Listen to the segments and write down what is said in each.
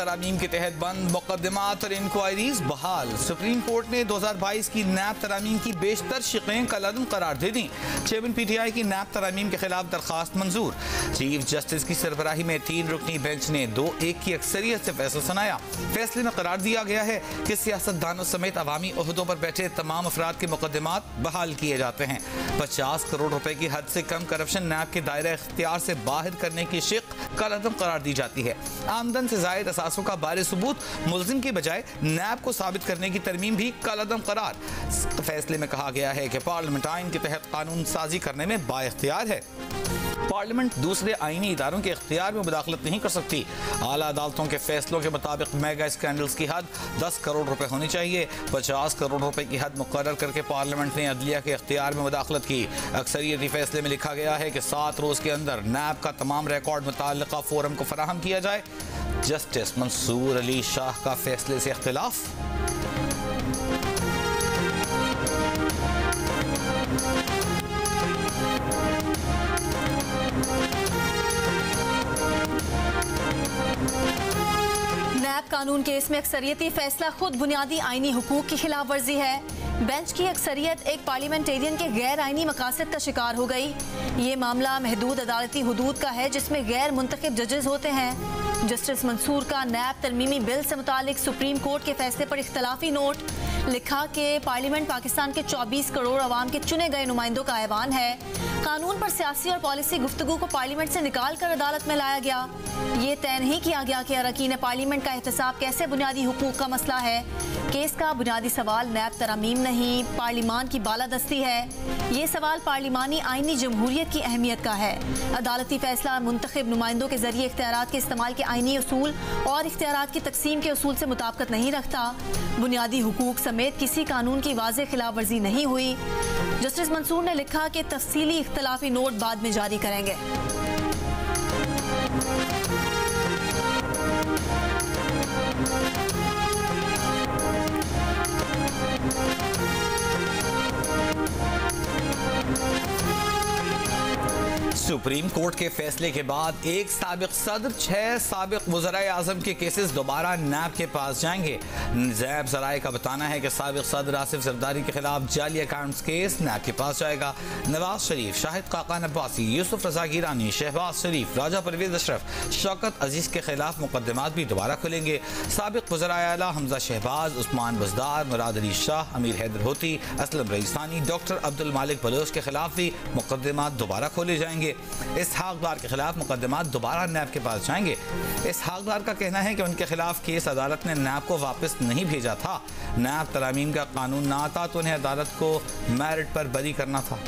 तरामीम के तहत बंद मुकदमात और इंक्वायरीज बहाल। सुप्रीम कोर्ट ने 2022 की नैब तरामीम की बेशतर शिकें कलअदम करार दे दी। चेयरमैन PTI की नैब तरामीम के खिलाफ दरखास्त मंजूर। चीफ जस्टिस की सरबराही में 3 रुकनी बेंच ने 2-1 की अक्सरियत से फैसला सुनाया। फैसले में करार दिया गया है कि सियासतदानों समेत अवामी ओहदों पर बैठे तमाम अफराद के मुकदमात बहाल किए जाते हैं। 50 करोड़ रुपए की हद से कम करप्शन नैब के दायरे इख्तियार से बाहर करने की शिक कलअदम करार दी जाती है। आमदन से जायद असासों का बारे सबूत मुल्जिम की बजाय नैब को साबित करने की तरमीम भी कलअदम करार। फैसले में कहा गया है कि पार्लियामेंट आइन के तहत कानून साजी करने में बाइख्तियार है। पार्लियामेंट दूसरे आईनी इदारों के इख्तियार में मुदाखलत नहीं कर सकती। आला अदालतों के फैसलों के मुताबिक मेगा स्कैंडल्स की हद 10 करोड़ रुपए होनी चाहिए। 50 करोड़ रुपए की हद मुकर्रर करके पार्लियामेंट ने अदलिया के इख्तियार में मुदाखलत की। अक्सरियती फैसले में लिखा गया है कि 7 रोज के अंदर नैब का तमाम रिकॉर्ड मुताल्लिका फोरम को फराहम किया जाए। जस्टिस मंसूर अली शाह का फैसले से इख्तिलाफ। नैब कानून केस में अक्सरियती फैसला खुद बुनियादी आईनी हुकूक की खिलाफ वर्जी है। बेंच की अक्सरियत एक पार्लियामेंटेरियन के गैर आईनी मकासद का शिकार हो गई। ये मामला महदूद अदालती हुदूद का है जिसमें गैर मुंतखब जजेस होते हैं। जस्टिस मंसूर का नैब तरमीमी बिल से मुतालिक सुप्रीम कोर्ट के फैसले पर इख्तलाफी नोट। लिखा कि पार्लियामेंट पाकिस्तान के 24 करोड़ अवाम के चुने गए नुमाइंदों का ऐवान है। कानून पर सियासी और पॉलिसी गुफ्तगू को पार्लियामेंट से निकाल कर अदालत में लाया गया। ये तय नहीं किया गया कि अरकान पार्लियामेंट का एहतसाब कैसे बुनियादी हुकूक का मसला है। केस का बुनियादी सवाल नैब तरामीम नहीं, पार्लियामान की बालादस्ती है। ये सवाल पार्लिमानी आईनी जमहूरियत की अहमियत का है। अदालती फैसला मुंतखब नुमाइंदों के जरिए इख्तियारात के इस्तेमाल के आईनी उसूल और इख्तियारात की तकसीम के उसूल से मुताबिकत नहीं रखता। बुनियादी हुकूक समेत किसी कानून की वाज़ेह खिलाफ वर्जी नहीं हुई। जस्टिस मंसूर ने लिखा कि तफसीली इख्तलाफी नोट बाद में जारी करेंगे। सुप्रीम कोर्ट के फैसले के बाद एक साबिक सदर 6 साबिक वज़राए आज़म के केसेस दोबारा नैब के पास जाएंगे। ज़ैब ज़राए का बताना है कि साबिक सदर आसिफ जरदारी के खिलाफ जाली अकाउंट्स केस नैब के पास जाएगा। नवाज शरीफ, शाहिद खाकान अब्बासी, यूसुफ रज़ा गिलानी, शहबाज शरीफ, राजा परवेज अशरफ, शौकत अजीज के खिलाफ मुकदमात भी दोबारा खुलेंगे। साबिक वज़राए आला हमजा शहबाज, उस्मान बज़दार, मुराद अली शाह, अमीर हैदर होती, असलम रईसानी, डॉक्टर अब्दुल मालिक बलोच के खिलाफ भी मुकदमात दोबारा खोले जाएंगे। इसहाक डार के खिलाफ मुकदमात दोबारा नैब के पास जाएंगे। इसहाक डार का कहना है कि उनके खिलाफ केस अदालत ने नैब को वापस नहीं भेजा था। नैब तरामीम का कानून ना आता तो उन्हें अदालत को मेरिट पर बरी करना था।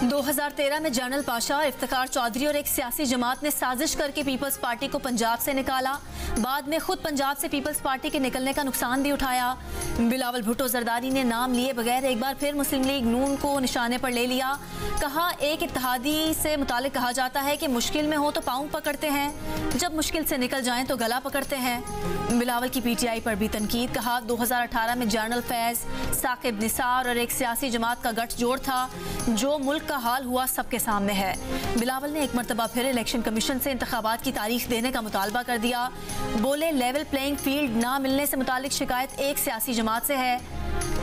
2013 में जनरल पाशा, इफ्तिखार चौधरी और एक सियासी जमात ने साजिश करके पीपल्स पार्टी को पंजाब से निकाला। बाद में खुद पंजाब से पीपल्स पार्टी के निकलने का नुकसान भी उठाया। बिलावल भुट्टो जरदारी ने नाम लिए बगैर एक बार फिर मुस्लिम लीग नून को निशाने पर ले लिया। कहा, एक इत्तेहादी से मुतालिक कहा जाता है कि मुश्किल में हो तो पाँव पकड़ते हैं, जब मुश्किल से निकल जाएं तो गला पकड़ते हैं। बिलावल की PTI पर भी तनकीद। कहा, 2018 में जनरल फैज, साकिब निसार और एक सियासी जमात का गठजोड़ था। जो मुल्क का हाल हुआ सबके सामने है। बिलावल ने एक मरतबा फिर इलेक्शन कमीशन से इंतखाबात की तारीख देने का मुतालबा कर दिया। बोले, लेवल प्लेइंग फील्ड ना मिलने से मुतालिक शिकायत एक सियासी जमात से है।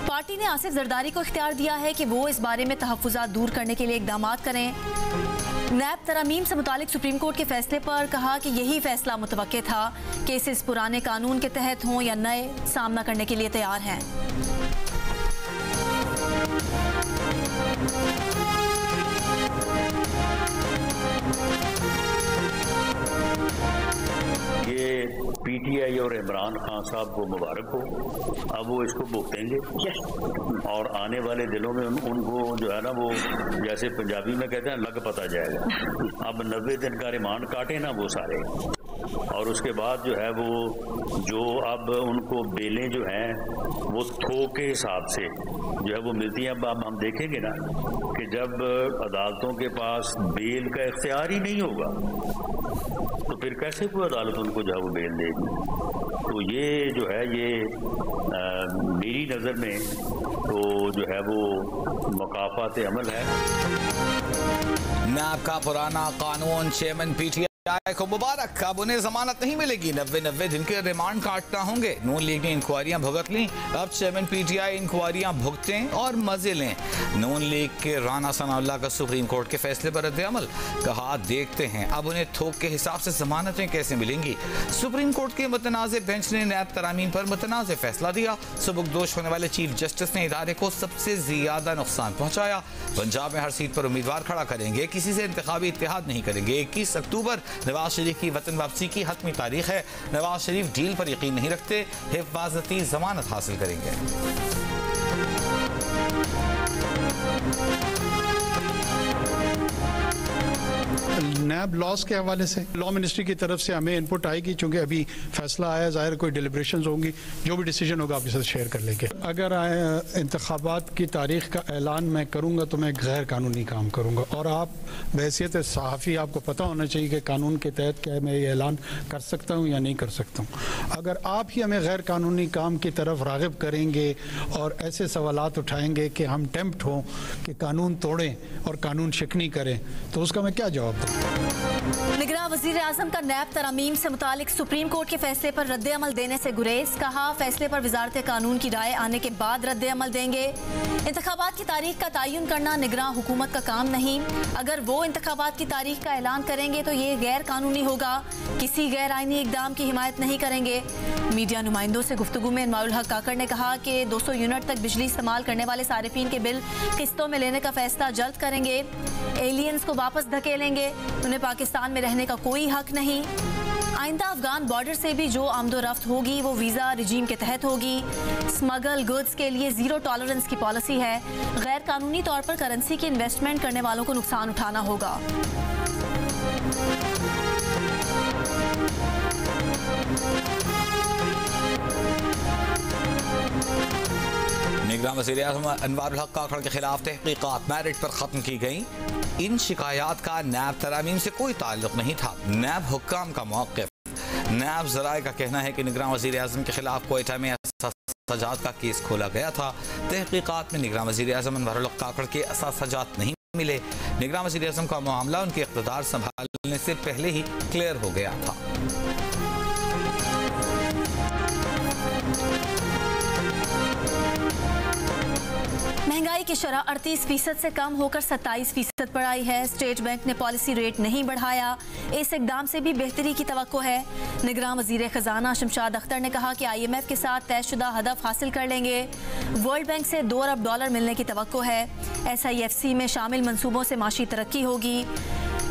पार्टी ने आसिफ जरदारी को इख्तियार दिया है कि वो इस बारे में तहफ़्फ़ुज़ात दूर करने के लिए इक़दामात करें। नैब तरामीम से मुतालिक सुप्रीम कोर्ट के फैसले पर कहा कि यही फैसला मुतवक्के था। केसेस पुराने कानून के तहत हों या नए, सामना करने के लिए तैयार हैं। ये PTI और इमरान खान साहब को मुबारक हो। अब वो इसको भुगतेंगे और आने वाले दिनों में उनको जो है ना, वो जैसे पंजाबी में कहते हैं, लग पता जाएगा। अब 90 दिन का रिमांड काटे ना वो सारे, और उसके बाद जो है वो जो अब उनको बेलें जो हैं वो थोक के हिसाब से जो है वो मिलती हैं। अब हम देखेंगे ना कि जब अदालतों के पास बेल का इख्तियार ही नहीं होगा तो फिर कैसे कोई अदालत उनको जो है वो बेल देगी। तो ये जो है ये मेरी नज़र में तो जो है वो मकाफात अमल है। नैब का पुराना कानून, चेयरमैन पीटीआई को मुबारक, अब उन्हें जमानत नहीं मिलेगी, 90 दिन के रिमांड काटना होंगे। नून लीग ने इंक्वायरियां भुगत लीं, अब चेयरमैन पीटीआई इंक्वायरियां भुगतें और मजे लें। नून लीग के राना सनाउल्लाह का सुप्रीम कोर्ट के फैसले पर रद्द-ए-अमल, कहा देखते हैं अब उन्हें थोक के हिसाब से जमानतें कैसे मिलेंगी। सुप्रीम कोर्ट के मुतनाज़ बेंच ने नैब तरामीम पर मुतनाज़ फैसला दिया। सुबुकदोश होने वाले चीफ जस्टिस ने इदारे को सबसे ज्यादा नुकसान पहुंचाया। पंजाब में हर सीट पर उम्मीदवार खड़ा करेंगे, किसी से इंतखाबी इत्तेहाद नहीं करेंगे। 21 अक्टूबर नवाज शरीफ की वतन वापसी की हतमी तारीख है। नवाज शरीफ डील पर यकीन नहीं रखते, हिफाजती जमानत हासिल करेंगे। नैब लॉस के हवाले से लॉ मिनिस्ट्री की तरफ से हमें इनपुट आएगी, चूंकि अभी फैसला आया, जाहिर कोई डिलिब्रेशंस होंगी, जो भी डिसीजन होगा आपके साथ शेयर कर लेंगे। अगर इंतखाबात की तारीख का ऐलान मैं करूंगा तो मैं गैर कानूनी काम करूंगा, और आप बहैसियत सहाफ़ी आपको पता होना चाहिए कि कानून के तहत क्या मैं ये ऐलान कर सकता हूँ या नहीं कर सकता हूँ। अगर आप ही हमें गैर कानूनी काम की तरफ राग़िब करेंगे और ऐसे सवालात उठाएंगे कि हम टेम्प्ट हों कि कानून तोड़ें और कानून शिकनी करें, तो उसका मैं क्या जवाब दूँ। निगरान वज़ीर आज़म का नैब तरामीम से मुतालिक सुप्रीम कोर्ट के फैसले पर रद्द अमल देने से गुरेज, कहा फैसले पर वजारत कानून की राय आने के बाद रद्द अमल देंगे। इंतखाबात की तारीख का तयन करना निगरान हुकूमत का काम नहीं, अगर वो इंतखाबात की तारीख का ऐलान करेंगे तो ये गैर कानूनी होगा, किसी गैर आइनी इकदाम की हिमायत नहीं करेंगे। मीडिया नुमाइंदों से गुफ्तगू में इनमाउल हक काकड़ ने कहा कि 200 यूनिट तक बिजली इस्तेमाल करने वाले सारिफीन के बिल किस्तों में लेने का फैसला जल्द करेंगे। एलियंस को वापस धकेलेंगे, उन्हें पाकिस्तान में रहने का कोई हक नहीं। आइंदा अफगान बॉर्डर से भी जो आमदोरफ्त होगी वो वीज़ा रिजीम के तहत होगी। स्मगल गुड्स के लिए ज़ीरो टॉलरेंस की पॉलिसी है। गैर कानूनी तौर पर करेंसी की इन्वेस्टमेंट करने वालों को नुकसान उठाना होगा। निगरान वज़ीर-ए-आज़म अनवारुल हक काकड़ के खिलाफ तहकीकात मेरिट पर खत्म की गई। इन शिकायत का नैब तरामीम से कोई ताल्लुक नहीं था। नैब हुक्काम का मौक़िफ़, नैब ज़राए का कहना है कि निगरान वज़ीर-ए-आज़म के खिलाफ कोयटा में असासाजात का केस खोला गया था। तहकीकात में निगरान वज़ीर-ए-आज़म अनवारुल हक काकड़ के असासाजात नहीं मिले। निगरान वज़ीर-ए-आज़म का मामला उनके इक़्तिदार संभालने से पहले ही क्लियर हो गया था। महंगाई की शरह 38% से कम होकर 27% पर आई है। स्टेट बैंक ने पॉलिसी रेट नहीं बढ़ाया, इस इकदाम से भी बेहतरी की तवक्को है। निगरान वज़ीर ख़जाना शमशाद अख्तर ने कहा कि IMF के साथ तयशुदा हदफ हासिल कर लेंगे। वर्ल्ड बैंक से $2 अरब मिलने की तवक्को है। SIFC में शामिल मंसूबों से माशी तरक्की होगी।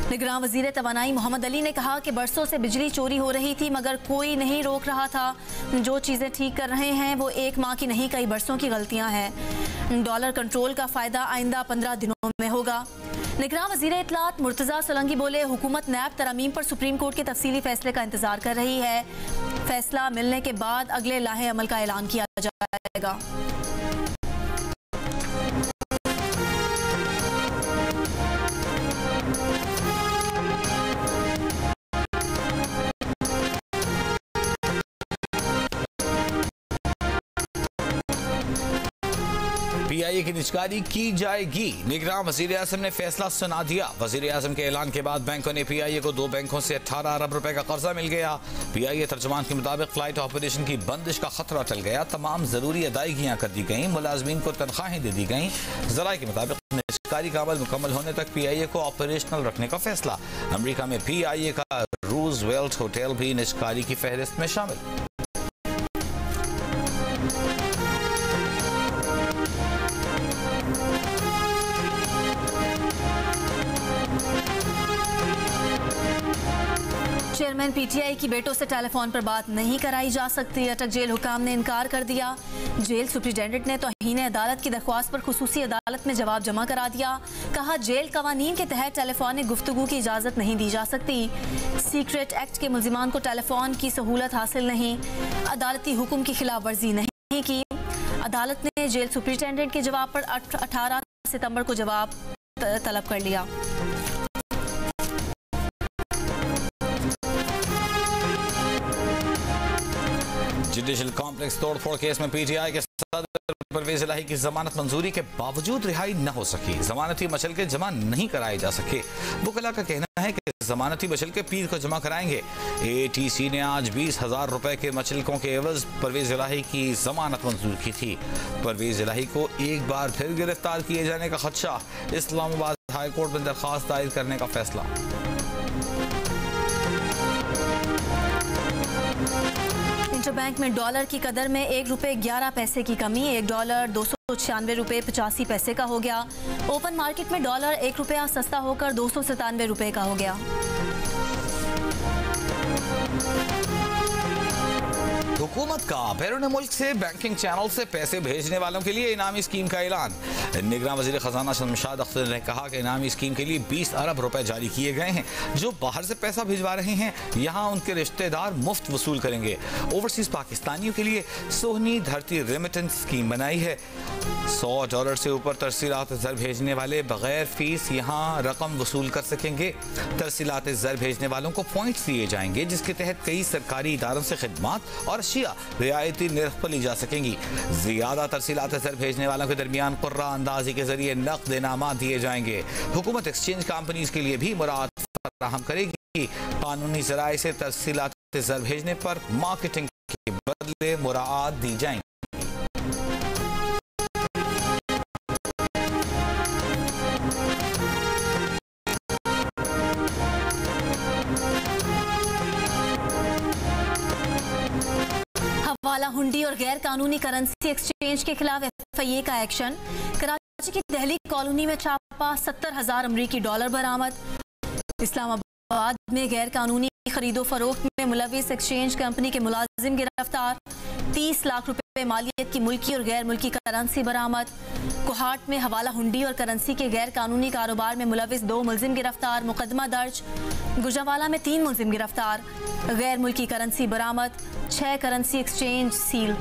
निगरान वज़ीर तवानाई मोहम्मद अली ने कहा कि बरसों से बिजली चोरी हो रही थी मगर कोई नहीं रोक रहा था। जो चीज़ें ठीक कर रहे हैं वो एक माह की नहीं कई बरसों की गलतियां हैं। डॉलर कंट्रोल का फ़ायदा आइंदा 15 दिनों में होगा। निगरान वज़ीर इत्तलात मुर्तज़ा सोलंकी बोले, हुकूमत नैब तरामीम पर सुप्रीम कोर्ट के तफसीली फैसले का इंतज़ार कर रही है। फैसला मिलने के बाद अगले लाहे अमल का ऐलान किया जाएगा। PIA की निजकारी की जाएगी। निगरान वज़ीर-ए-आज़म ने फैसला सुना दिया। वज़ीर-ए-आज़म के ऐलान के बाद बैंकों ने PIA को 2 बैंकों से 18 अरब रुपए का कर्जा मिल गया। PIA तर्जुमान के मुताबिक फ्लाइट ऑपरेशन की बंदिश का खतरा टल गया। तमाम जरूरी अदायगियां कर दी गईं, मुलाजमीन को तनख्वाहें दे दी गईं। ज़राए के मुताबिक निजकारी का अमल मुकम्मल होने तक PIA को ऑपरेशनल रखने का फैसला। अमरीका में PIA का रूजवेल्ट होटल भी निजकारी की फहरिस्त में शामिल। चेयरमैन PTI की बेटों से टेलीफोन पर बात नहीं कराई जा सकती। अटक जेल हुकाम ने इनकार कर दिया। जेल सुप्रिटेंडेंट ने तौहीन अदालत की दरख्वास्त पर खुसूसी अदालत में जवाब जमा करा दिया। कहा जेल कवानीन के तहत टेलीफोनिक गुफ्तगू की इजाज़त नहीं दी जा सकती। सीक्रेट एक्ट के मुल्जिमान को टेलीफोन की सहूलत हासिल नहीं। अदालती हुक्म की खिलाफ वर्जी नहीं की। अदालत ने जेल सुप्रिटेंडेंट के जवाब पर 18 सितंबर को जवाब तलब कर लिया। जुडिशल कॉम्प्लेक्स तोड़फोड़ केस में PTI के सदर परवेज इलाही की जमानत मंजूरी के बावजूद रिहाई न हो सकी। जमानती मचलके जमा नहीं कराए जा सके। वकला का कहना है कि जमानती मचलके पीर को जमा कराएंगे। ATC ने आज 20,000 रुपए के मचलकों के एवज परवेज इलाही की जमानत मंजूर की थी। परवेज इलाही को एक बार फिर गिरफ्तार किए जाने का खदशा। इस्लामाबाद हाई कोर्ट में दरखास्त दायर करने का फैसला। इंटरबैंक में डॉलर की कदर में 1 रुपये 11 पैसे की कमी। 1 डॉलर 296 रुपये 85 पैसे का हो गया। ओपन मार्केट में डॉलर 1 रुपया सस्ता होकर 297 रुपये का हो गया। हुकूमत का बैरून मुल्क से बैंकिंग चैनल से पैसे भेजने वालों के लिए इनामी स्कीम का ऐलान। निगरान वजीर खजाना शमशाद अख्तर ने कहा कि इनामी स्कीम के लिए 20 अरब रुपए जारी किए गए हैं। जो बाहर से पैसा भिजवा रहे हैं यहाँ उनके रिश्तेदार मुफ्त वसूल करेंगे। ओवरसीज पाकिस्तानियों के लिए सोहनी धरती रेमिटेंस स्कीम बनाई है। $100 से ऊपर तरसीलात ज़र भेजने वाले बगैर फीस यहाँ रकम वसूल कर सकेंगे। तरसीलात ज़र भेजने वालों को पॉइंट्स दिए जाएंगे, जिसके तहत कई सरकारी इदारों से खिदमात और अशिया रियायती निर्ख पर ली जा सकेंगी। ज्यादा तरसीलात ज़र भेजने वालों के दरमियान कुर्रा अंदाजी के जरिए नकद इनामात दिए जाएंगे। हुकूमत एक्सचेंज कंपनीज के लिए भी मुराद फराहम करेगी। कानूनी ज़राए से तरसीलात ज़र भेजने पर मार्केटिंग के बदले मुराद दी जाएंगी। हवाला हुंडी और गैर कानूनी करेंसी एक्सचेंज के खिलाफ FIA का एक्शन। कराची की दहली कॉलोनी में छापा। 70,000 अमरीकी डॉलर बरामद। इस्लामाबाद में गैर कानूनी खरीदो फरोख्त में मुलविस एक्सचेंज कंपनी के मुलाजिम गिरफ्तार। 30 लाख रुपए मालियत की मुल्की और गैर मुल्की करेंसी बरामद। कोहाट में हवाला हुंडी और करेंसी के गैर कानूनी कारोबार में मुलविस 2 मुलजिम गिरफ्तार। मुकदमा दर्ज। गुजरावाला में 3 मुलजिम गिरफ्तार। गैर मुल्की करेंसी बरामद। 6 करेंसी एक्सचेंज सील।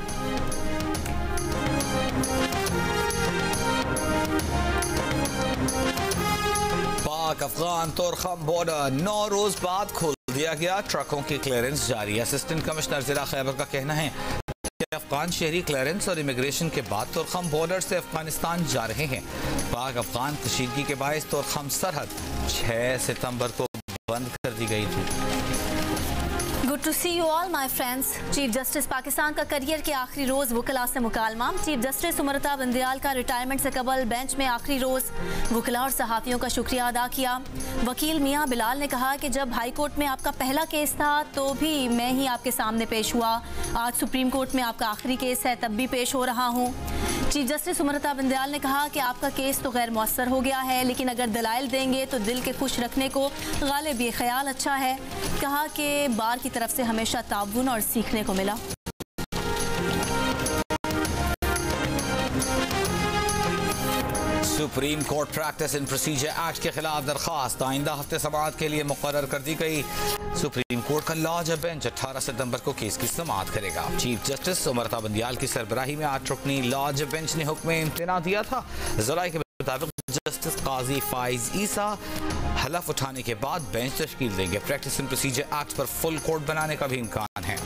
पाक अफगान तोरखम बॉर्डर 9 रोज बाद खोल दिया गया। ट्रकों की क्लियरेंस जारी। असिस्टेंट कमिश्नर जिला खैबर का कहना है कि अफगान शहरी क्लियरेंस और इमिग्रेशन के बाद तोरखम बॉर्डर से अफगानिस्तान जा रहे हैं। पाक अफगान कशीदगी के बायस तोरखम सरहद 6 सितंबर को बंद कर दी गई थी। Good to see you all my friends. Chief justice Pakistan का करियर के आखिरी रोज वकला से मुकालमा। चीफ जस्टिस उमरता बंदयाल का रिटायरमेंट से कबल बेंच में आखिरी रोज वकला और सहाफ़ियों का शुक्रिया अदा किया। वकील मियां बिलाल ने कहा कि जब हाई कोर्ट में आपका पहला केस था तो भी मैं ही आपके सामने पेश हुआ। आज सुप्रीम कोर्ट में आपका आखिरी केस है, तब भी पेश हो रहा हूँ। चीफ जस्टिस उमरता बंदयाल ने कहा कि आपका केस तो गैर मुअस्सर हो गया है, लेकिन अगर दलाइल देंगे तो दिल के खुश रखने को गालिब ये ख्याल अच्छा है। कहा कि बार की तरफ से हमेशा ताउन और सीखने को मिला। Supreme court practice in procedure act के खिलाफ दरखास्त आइंदा हफ्ते समाअत के लिए मुकर्रर कर दी गई। सुप्रीम कोर्ट का लॉ बेंच 18 सितंबर को केस की समाअत करेगा। चीफ जस्टिस उमरता बंदयाल की सरबराही में 8 रुकनी लॉ बेंच ने हुक्म इम्तना दिया था। जराए के मुताबिक जस्टिस काजी फाइज ईसा हलफ उठाने के बाद बेंच तश्कील देंगे। प्रैक्टिस इन प्रोसीजर एक्ट पर फुल कोर्ट बनाने का भी इम्कान है।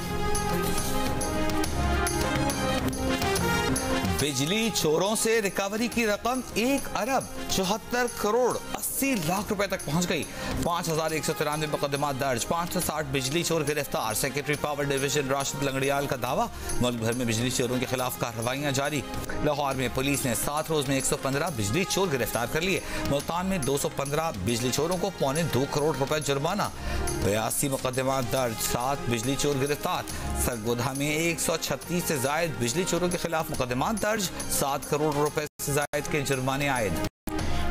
बिजली चोरों से रिकवरी की रकम 1 अरब 74 करोड़ 80 लाख रुपए तक पहुंच गई। 5,193 मुकदमा दर्ज। 560 बिजली चोर गिरफ्तार। Secretary power division Rashid Langrial का दावा, मुल्क भर में बिजली चोरों के खिलाफ कार्रवाइयां जारी। लाहौर में पुलिस ने 7 रोज में 115 बिजली चोर गिरफ्तार कर लिए। मुल्तान में 215 बिजली चोरों को 2.25 करोड़ रुपए जुर्माना। 82 मुकदमा दर्ज। 7 बिजली चोर गिरफ्तार। सरगोधा में 136 से जायद बिजली चोरों के खिलाफ मुकदमा दर्ज। 7 करोड़ रुपए से जायद के जुर्माने आयद।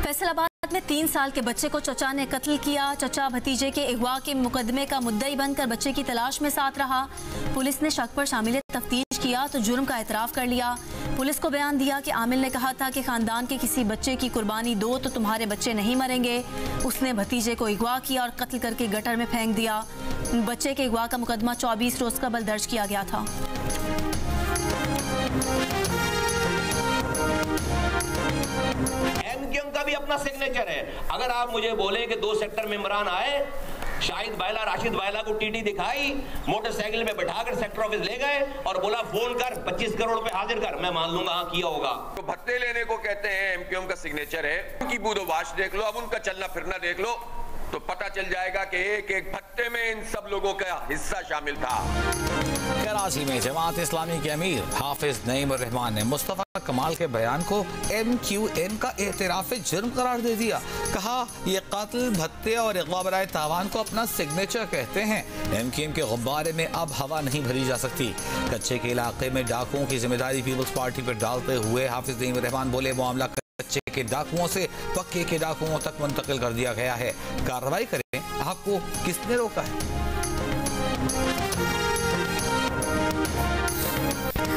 फैसलाबाद में 3 साल के बच्चे को चचा ने कत्ल किया। चचा भतीजे के अगवा के मुकदमे का मुद्दई बनकर बच्चे की तलाश में साथ रहा। पुलिस ने शक पर शामिल तफ्तीश किया तो जुर्म का एतराफ कर लिया। पुलिस को बयान दिया कि आमिल ने कहा था कि खानदान के किसी बच्चे की कुर्बानी दो तो तुम्हारे बच्चे नहीं मरेंगे। उसने भतीजे को अगवा किया और कत्ल करके गटर में फेंक दिया। बच्चे के अगवा का मुकदमा 24 रोज कबल दर्ज किया गया था। का भी अपना सिग्नेचर है। अगर आप मुझे बोले कि 2 सेक्टर मेंबरान आए शाहिद बायला राशिद बायला को टीटी दिखाई, मोटरसाइकिल में बैठाकर सेक्टर ऑफिस ले गए और बोला फोन कर 25 करोड़ रुपए हाजिर कर, मैं मान लूंगा हाँ किया होगा। तो भत्ते लेने को कहते हैं, एमक्यूएम का सिग्नेचर है, उनकी बूदोबाश देख लो, अब उनका चलना फिरना देख लो तो पता चल जाएगा कि एक एक भत्ते में इन सब लोगों का हिस्सा शामिल था। कराची में जमात इस्लामी के अमीर हाफिज नईम रहमान ने मुस्तफा कमाल के बयान को MQM का एतराफ जुर्म करार दे दिया। कहा ये कत्ल, भत्ते और इग़वा बराए तावान को अपना सिग्नेचर कहते हैं। MQM के गुब्बारे में अब हवा नहीं भरी जा सकती। कच्चे के इलाके में डाकुओं की जिम्मेदारी पीपल्स पार्टी पर डालते हुए हाफिज नईम रहमान बोले, मामला कच्चे के डाकुओं से पक्के के डाकुओं तक मुंतकिल कर दिया गया है। कार्रवाई करें, आपको किसने रोका है?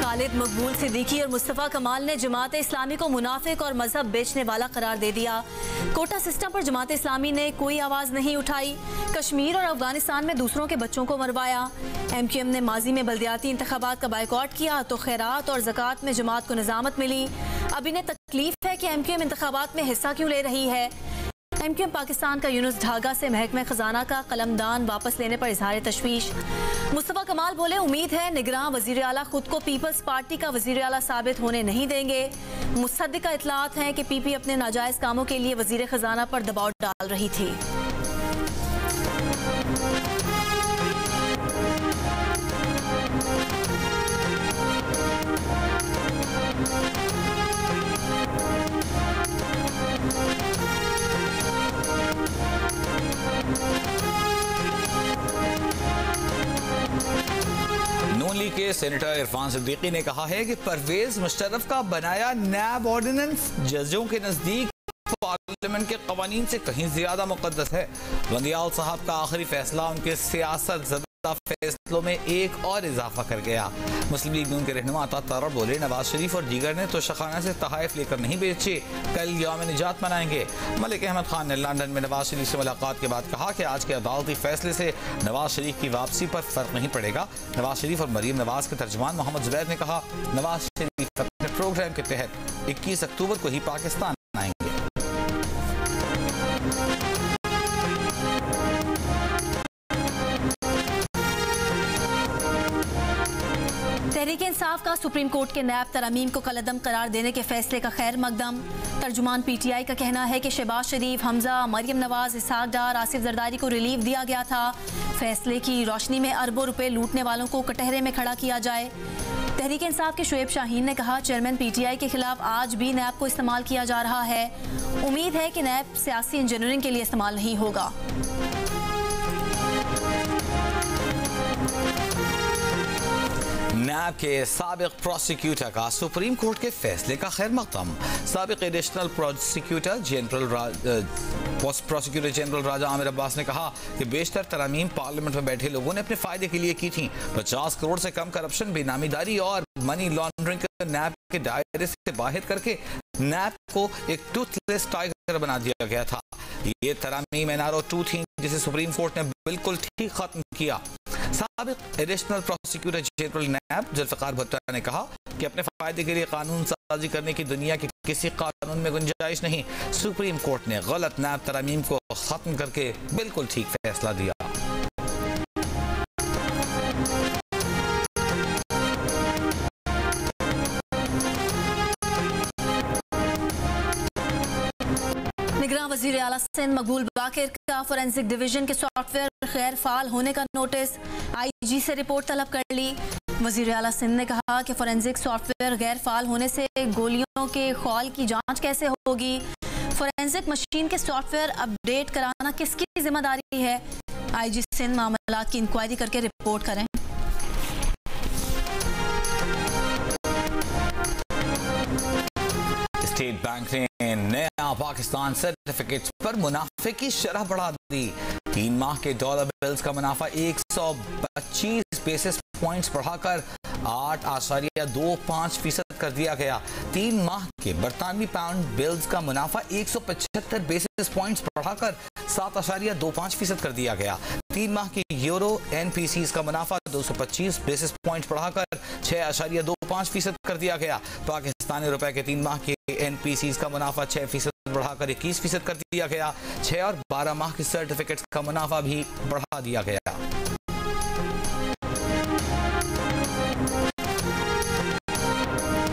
खालिद मकबूल सिद्दीकी और मुस्तफ़ा कमाल ने जमात इस्लामी को मुनाफिक और मजहब बेचने वाला करार दे दिया। कोटा सिस्टम पर जमात इस्लामी ने कोई आवाज़ नहीं उठाई। कश्मीर और अफगानिस्तान में दूसरों के बच्चों को मरवाया। MQM ने माजी में बल्दियाती इंतखाबात का बाइकॉट किया तो खैरात और ज़कात में जमात को निज़ामत मिली। अब इन्हें तकलीफ है कि MQM इंतखाबात में हिस्सा क्यों ले रही है। MQM पाकिस्तान का यूनुस ढागा से महकमे खजाना का कलमदान वापस लेने पर इजहार तशवीश। मुस्तफ़ा कमाल बोले, उम्मीद है निगरान वज़ीर आला खुद को पीपल्स पार्टी का वज़ीर आला साबित होने नहीं देंगे। मुसद्दिका इतलात हैं कि PP अपने नाजायज़ कामों के लिए वज़ीर खजाना पर दबाव डाल रही थी। नून लीग के सेनेटर इरफान सिद्दीकी ने कहा है कि परवेज मुशर्रफ का बनाया नैब ऑर्डिनेंस जजों के नजदीक पार्लियामेंट के कवानीन से कहीं ज्यादा मुकद्दस है। वंदियाल साहब का आखिरी फैसला उनके सियासत ज़दा फैसलों में एक और इजाफा कर गया। मुस्लिम लीग नून के रहनुमा अता तारड़ बोले, नवाज शरीफ और दीगर ने तो शखाना से तहाइफ लेकर नहीं बेचे, कल यौम निजात मनाएंगे। मलिक अहमद खान ने लंदन में नवाज शरीफ से मुलाकात के बाद कहा कि आज के अदालती फैसले से नवाज शरीफ की वापसी पर फर्क नहीं पड़ेगा। नवाज शरीफ और मरीम नवाज के तर्जुमान मोहम्मद जुबैर ने कहा, नवाज शरीफ अपने प्रोग्राम के तहत 21 अक्टूबर को ही पाकिस्तान आएंगे। तहरीक इंसाफ का सुप्रीम कोर्ट के नैब तरमीम को कलअदम करार देने के फैसले का खैर मकदम। तर्जुमान PTI का कहना है कि शहबाज शरीफ, हमजा, मरियम नवाज, इसहाक डार, आसिफ जरदारी को रिलीफ दिया गया था। फैसले की रोशनी में अरबों रुपए लूटने वालों को कटहरे में खड़ा किया जाए। तहरीक इंसाफ के शुएब शाहीन ने कहा, चेयरमैन PTI के खिलाफ आज भी नैब को इस्तेमाल किया जा रहा है। उम्मीद है कि नैब सियासी इंजीनियरिंग के लिए इस्तेमाल नहीं होगा। नैब के साबिक प्रोसिक्यूटर का सुप्रीम कोर्ट के फैसले का खैर मकदम। साबिक एडिशनल प्रोसिक्यूटर जनरल राजा आमिर अब्बास ने कहा कि बेशतर तरमीम पार्लियामेंट में बैठे लोगों ने अपने फायदे के लिए की थी। 50 करोड़ से कम करप्शन, बेनामीदारी और मनी लॉन्ड्रिंग को नैब के दायरे से बाहर करके नैब को एक टूथलेस टाइगर बना दिया गया था। ये तरमीम NRO 2 थी जिसे सुप्रीम कोर्ट ने बिल्कुल ठीक खत्म किया। साबिक एडिशनल प्रोसिक्यूटर जनरल नैब जुल्फिकार भुट्टो ने कहा कि अपने फायदे के लिए कानून साजी करने की दुनिया के किसी कानून में गुंजाइश नहीं। सुप्रीम कोर्ट ने गलत नैब तरमीम को खत्म करके बिल्कुल ठीक फैसला दिया। निगरान वज़ीर आला सिंध मकबूल बाकिर का फोरेंसिक डिवीजन के सॉफ्टवेयर गैर फाल होने का नोटिस। IG से रिपोर्ट तलब कर ली। वज़ीर आला सिंध ने कहा कि फोरेंसिक सॉफ्टवेयर गैर फाल होने से गोलियों के खौल की जांच कैसे होगी। फोरेंसिक मशीन के सॉफ्टवेयर अपडेट कराना किसकी जिम्मेदारी है। IG सिंध मामलात की इंक्वायरी करके रिपोर्ट करें। स्टेट बैंक ने नया पाकिस्तान सर्टिफिकेट्स पर मुनाफे की शरह बढ़ा दी। 3 माह के डॉलर बिल्स का मुनाफा 125 बेसिस पॉइंट्स बढ़ाकर 8.25% कर दिया गया। 3 माह के बरतानवी पाउंड बिल्स का मुनाफा 175 बेसिस पॉइंट्स बढ़ाकर 7.25% कर दिया गया। 3 माह की यूरो NPCs का मुनाफा 225 बेसिस पॉइंट्स बढ़ाकर 6.25% कर दिया गया। पाकिस्तानी रुपए के 3 माह के NPCs का मुनाफा 6% बढ़ाकर 21% कर दिया गया। 6 और 12 माह के सर्टिफिकेट्स का मुनाफा भी बढ़ा दिया गया।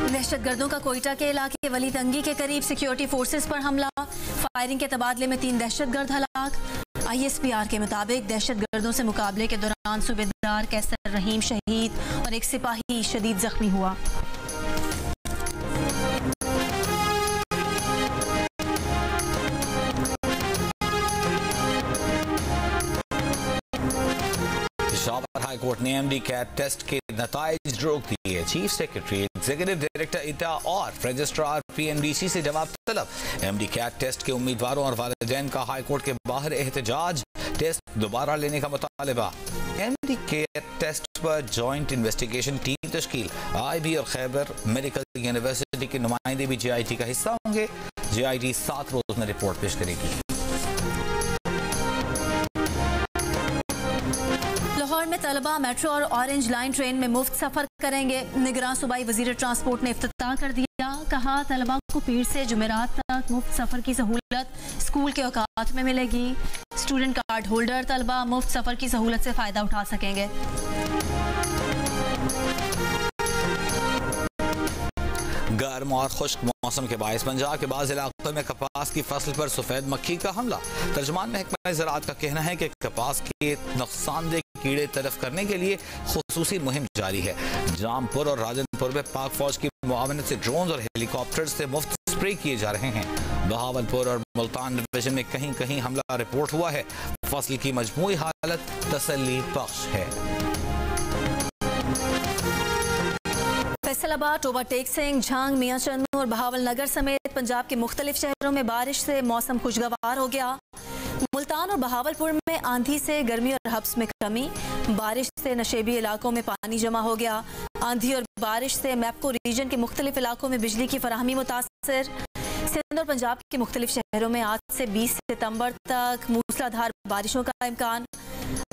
दहशतगर्दों का कोयटा के इलाके वली तंगी के करीब सिक्योरिटी फोर्सेस पर हमला। फायरिंग के तबादले में 3 दहशतगर्द हलाक। ISPR के मुताबिक दहशतगर्दों से मुकाबले के दौरान सूबेदार कैसर रहीम शहीद और एक सिपाही शदीद जख्मी हुआ। पेशावर हाई कोर्ट ने MD कैट टेस्ट के नताइज रोक दिए। Chief secretary, executive director ITA और रजिस्ट्रार PNDC से जवाब तलब। MD कैट टेस्ट के उम्मीदवारों और वालिदैन का हाई कोर्ट के बाहर एहतजाज। टेस्ट दोबारा लेने का मुतालबा। MD कैट टेस्ट पर जॉइंट इन्वेस्टिगेशन टीम तश्कील। IB और खैबर मेडिकल यूनिवर्सिटी के नुमाइंदे भी JIT का हिस्सा होंगे। JIT 7 रोज में रिपोर्ट पेश करेगी। लाहौर में तलबा मेट्रो और ऑरेंज लाइन ट्रेन में मुफ्त सफर करेंगे। निगरान सूबाई वजीर ट्रांसपोर्ट ने इफ्तिताह कर दिया। कहा तलबा को पीर से जुमेरात तक मुफ्त सफर की सहूलत स्कूल के औकात में मिलेगी। स्टूडेंट कार्ड होल्डर तलबा मुफ्त सफर की सहूलत से फायदा उठा सकेंगे। गर्म और खुश्क मौसम के बायस पंजाब के बाद इलाकों में कपास की फसल पर सफेद मक्खी का हमला। तर्जुमान महकमा ज़राअत का कहना है कि कपास के नुकसानदेह कीड़े तलफ करने के लिए खुसूसी मुहिम जारी है। जामपुर और राजनपुर में पाक फौज की मुआवनत से ड्रोन और हेलीकॉप्टर से मुफ्त स्प्रे किए जा रहे हैं। बहावलपुर और मुल्तान डिवीजन में कहीं कहीं हमला रिपोर्ट हुआ है। फसल की मजमूई हालत तसल्ली बख्श है। फैसलाबाद, ओवरटेक सिंह, झांग, मियाँचंद और बहावल नगर समेत पंजाब के मुख्तलिफ शहरों में बारिश से मौसम खुशगवार हो गया। मुल्तान और बहावलपुर में आंधी से गर्मी और हब्स में कमी। बारिश से नशेबी इलाकों में पानी जमा हो गया। आंधी और बारिश से मैपको रीजन के मुख्तलिफ इलाकों में बिजली की फराहमी मुतासर। सिंध और पंजाब के मुख्तलिफ शहरों में आज से 20 सितंबर तक मूसलाधार बारिशों का इम्कान।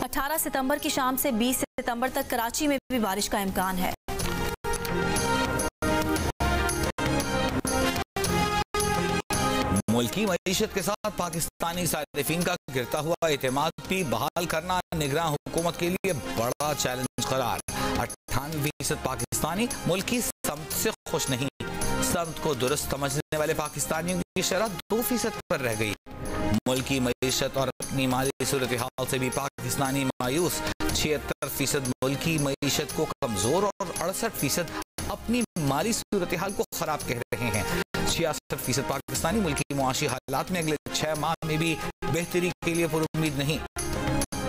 18 सितंबर की शाम से 20 सितंबर तक कराची में भी बारिश का इम्कान है। मुल्की मईशत के साथ पाकिस्तानी सारिफीन का गिरता हुआ एतमाद भी बहाल करना निगरान हुकूमत के लिए बड़ा चैलेंज करार। 98% पाकिस्तानी मुल्की समत से खुश नहीं। समत को दुरुस्त समझने वाले पाकिस्तानियों की शरह 2% पर रह गई। मुल्की मईशत और अपनी माली सूरत हाल से भी पाकिस्तानी मायूस। 76% मुल्की मईशत को कमजोर और 68% अपनी माली सूरत हाल को खराब कह रहे हैं। 66% पाकिस्तानी मुल्की मुआशी हालात में अगले 6 माह में भी बेहतरी के लिए पुरुम्मीद नहीं,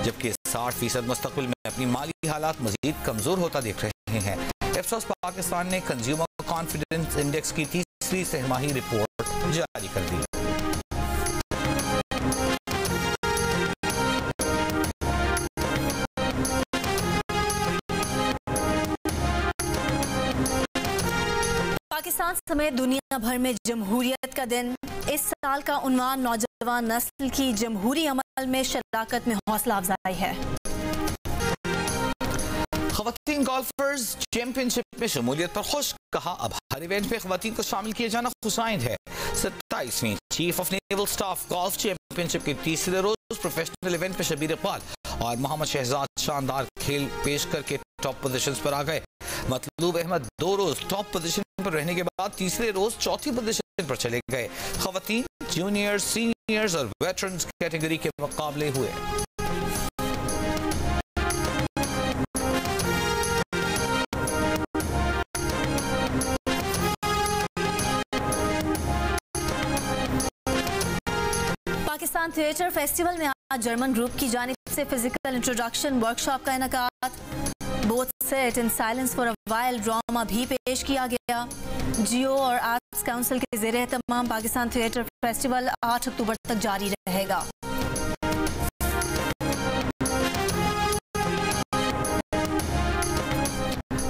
जबकि 60% मुस्तकबिल में अपनी माली हालात मजीद कमजोर होता देख रहे हैं। एफसोस पाकिस्तान ने कंज्यूमर कॉन्फिडेंस इंडेक्स की 3री सहमाही रिपोर्ट जारी कर दी। पाकिस्तान समेत दुनिया भर में जमहूरियत का दिन। इस साल का उन्वान नौजवान नस्ल की जमहूरी अमल में शराकत में हौसला अफजाई है। ख़वातीन गोल्फर्स चैंपियनशिप में शमूलियत पर खुश। कहा अब हर इवेंट में ख़वातीन को शामिल किया जाना खुशाइंद है। 27वीं chief of naval staff golf championship के तीसरे रोज प्रोफेशनल इवेंट में शबीर इकबाल और मोहम्मद शहजाद शानदार खेल पेश करके टॉप पोजीशंस पर आ गए। मतलूब अहमद 2 रोज टॉप पोजीशन पर रहने के बाद तीसरे रोज चौथी पोजीशन पर चले गए। ख़वातीन जूनियर्स, सीनियर्स और वेटरन्स कैटेगरी के मुकाबले हुए। पाकिस्तान थिएटर फेस्टिवल में आज जर्मन ग्रुप की जानिब से फिजिकल इंट्रोडक्शन वर्कशॉप का इनकाद। Both set in silence for a while drama भी पेश किया गया। जियो और आर्ट्स काउंसिल के ज़ेरे एहतमाम पाकिस्तान थिएटर फेस्टिवल 8 अक्टूबर तक जारी रहेगा।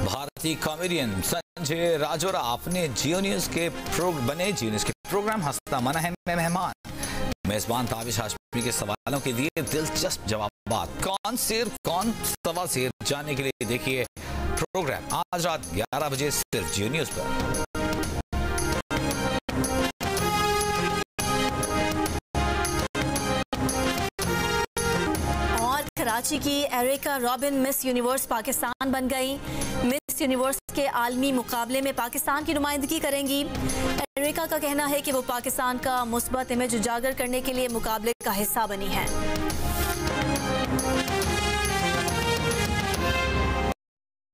भारतीय कॉमेडियन संजय राजौरा अपने जियो न्यूज के प्रोग्राम हंसता मना है में मेहमान। मेजबान ताबिश हाशमी के सवालों के दिए दिलचस्प जवाब। कौन शेर कौन सवा शेर जानने के लिए देखिए प्रोग्राम आज रात 11 बजे सिर्फ जियो न्यूज पर। कराची की एरिका रॉबिन मिस यूनिवर्स पाकिस्तान बन गई। मिस यूनिवर्स के आलमी मुकाबले में पाकिस्तान की नुमाइंदगी करेंगी। एरिका का कहना है कि वो पाकिस्तान का मुस्बत इमेज उजागर करने के लिए मुकाबले का हिस्सा बनी है।